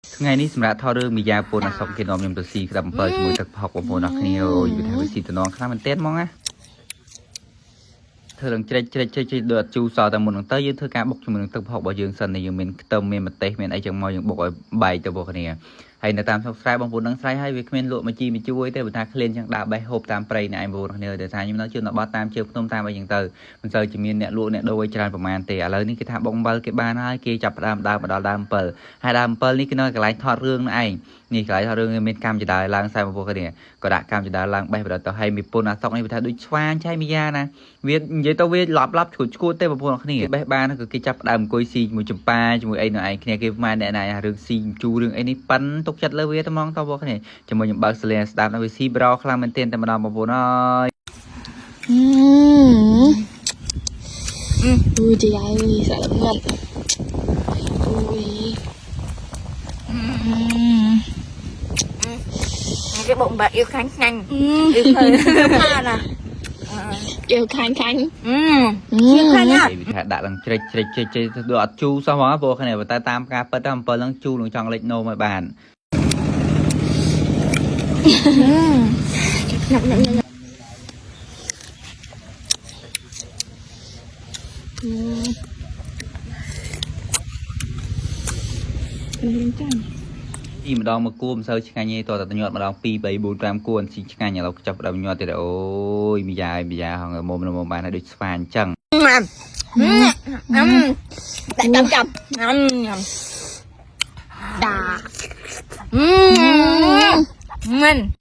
ថ្ងៃនេះសម្រាប់ថតរឿងមីយ៉ាពូនអសុកគេនាំខ្ញុំទៅស៊ីក្តាប់7ជាមួយទឹកផុកបងប្អូនអរគ្នាយូរថាវាស៊ីតំណងខ្លាំងមែនទែនហ្មងណាធ្វើរឿងជ្រិចដូចអត់ជូរសតែមុនហ្នឹងទៅយើងធ្វើការបុកជាមួយនឹងទឹកផុករបស់យើងសិនយើងមានខ្ទឹមមានម្ទេសមានអីចឹងមកយើងបុកឲ្យបែកទៅបងប្អូនហើយនៅតាមស្រុកស្រែបងប្អូននឹងស្រែហើយវាគ្មានលក់មកជីមកជួយទេបើថាក្លៀនចឹងដើរបេះហូបតាមព្រៃណែបងប្អូនគ្នាតែថាខ្ញុំនៅជួនបត់តាមជើងភ្នំតាមអីចឹងទៅមិនសូវជាមានអ្នកលក់អ្នកដូរឲ្យច្រើនប្រហែលទេឥឡូវនេះគេថាបុកអំបិលគេបានហើយគេចាប់ផ្ដើមដើរមកដល់ដើម7ហើយដើម7នេះគឺនៅកន្លែងថតរឿងនោះឯងនេះកន្លែងថតរឿងមានកម្មចដាឡើងខ្សែបងប្អូនគ្នាក៏ដាក់កម្មចដាឡើងបេះបដទៅឲ្យមីពុនអាសុកនេះវាថាដូចស្វាចៃមីយ៉ាណាវានិយាយទៅវាឡប់ឈួតទេបងប្អូនគ្នាបេះបានគឺគេចាប់ផ្ដើមអង្គុយស៊ីជាមួយចម្ប៉ាជាមួយអីនោះឯងគ្នាគេមិនអ្នកណារឿងស៊ីជូររឿងអីនេះប៉ិនទុកចិត្តលើវាតែហ្មងតើបងប្អូនគ្នាជាមួយខ្ញុំបើកសលេងស្ដាប់នៅវាស៊ីប្រោខ្លាំងមែនទែនតែម្ដងបងប្អូនអើយui chị ơi sợ lắm ngật ui cái bụng bà yêu khánh nhanh yêu khơi nè yêu khanh yêu khánh á ថាដាក់ឡើងជ្រិចដូចអត់ជូរសោះហ្មងបងប្អូនគ្នាតែតាមការប៉ិតទៅ7ឡើងជូរនឹងចង់លេចនោមឲ្យបាន ពីម្ដងមកគួមិនសូវឆ្ងាញ់ទេតើញាត់ម្ដង2 3 4 5គួនស៊ីឆ្ងាញ់ឥឡូវចាប់ផ្ដើមញាត់ទៀតអូយមីយ៉ាហងមុំបានឲ្យដូចស្វាអញ្ចឹង chậm đà mình